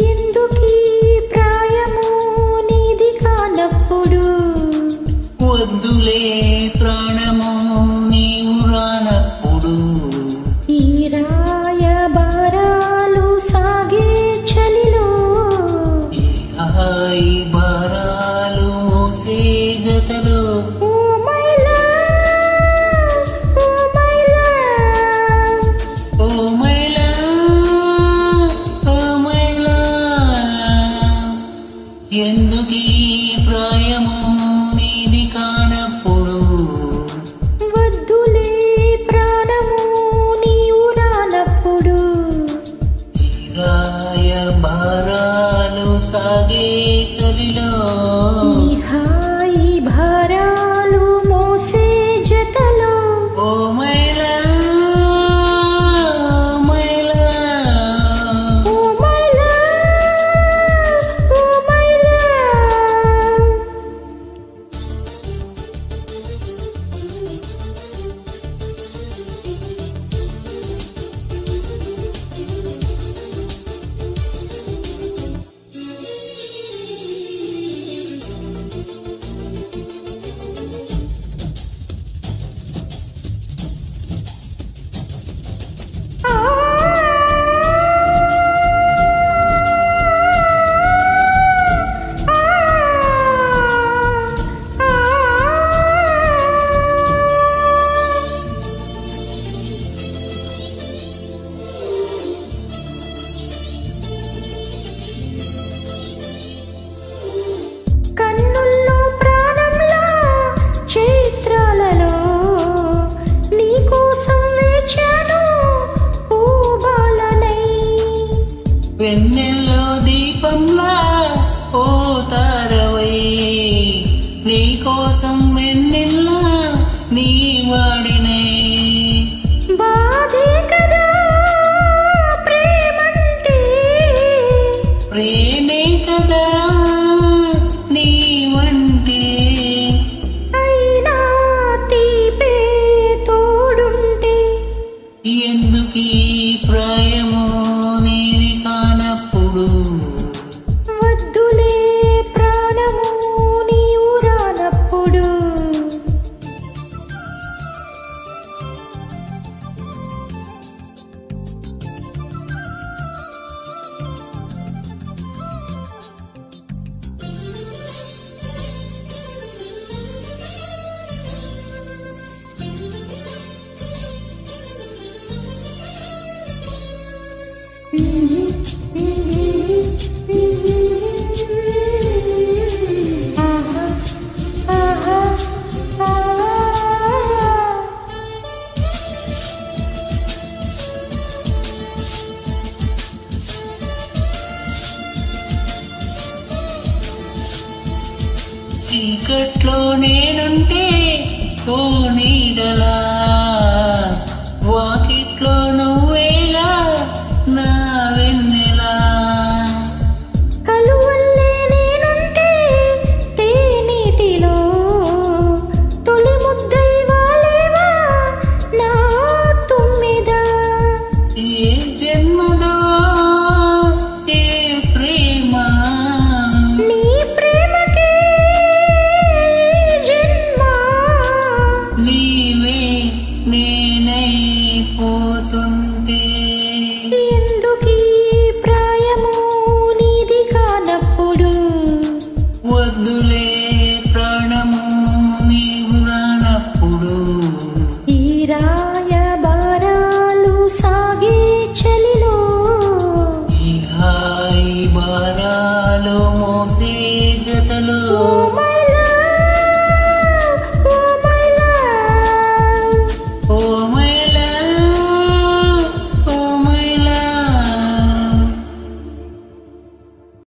ఎందుకీ ప్రాయము నీది కానప్పుడు వద్దులే ప్రాణము నీవు రానప్పుడు ఈ రాయబారాలు సాగే చలిలో ఈ హాయి భారాలు మోసే జతలో ఎందుకీ ప్రాయము నీది కానప్పుడు వద్దులే ప్రాణము నీవు రానప్పుడు ఈ రాయబారాలు సాగే చలిలో ఈ హాయి భారాలు మోసే జతలో ఓ మైలా వెన్నెల్లో దీపంలా ఓ తారవై నీ కోసం వెన్నెల్లా నీ వాడినే బాధే కదా ప్రేమంటే ప్రేమే కదా నీ వంటే అయినా తీపే తోడుంటే ఎందుకీ ప్రాయము నీది కానప్పుడు వద్దులే ప్రాణము నీవు రానప్పుడు చీకట్లో నేనుంటే ఓ నీడలా వాకిట్లో నువ్వేగా నా వెన్నెలా కలువల్లే నేనుంటే తేనీటిలో తొలి ముద్దై వాలేవా నా తుమ్మెద ఏ జన్మ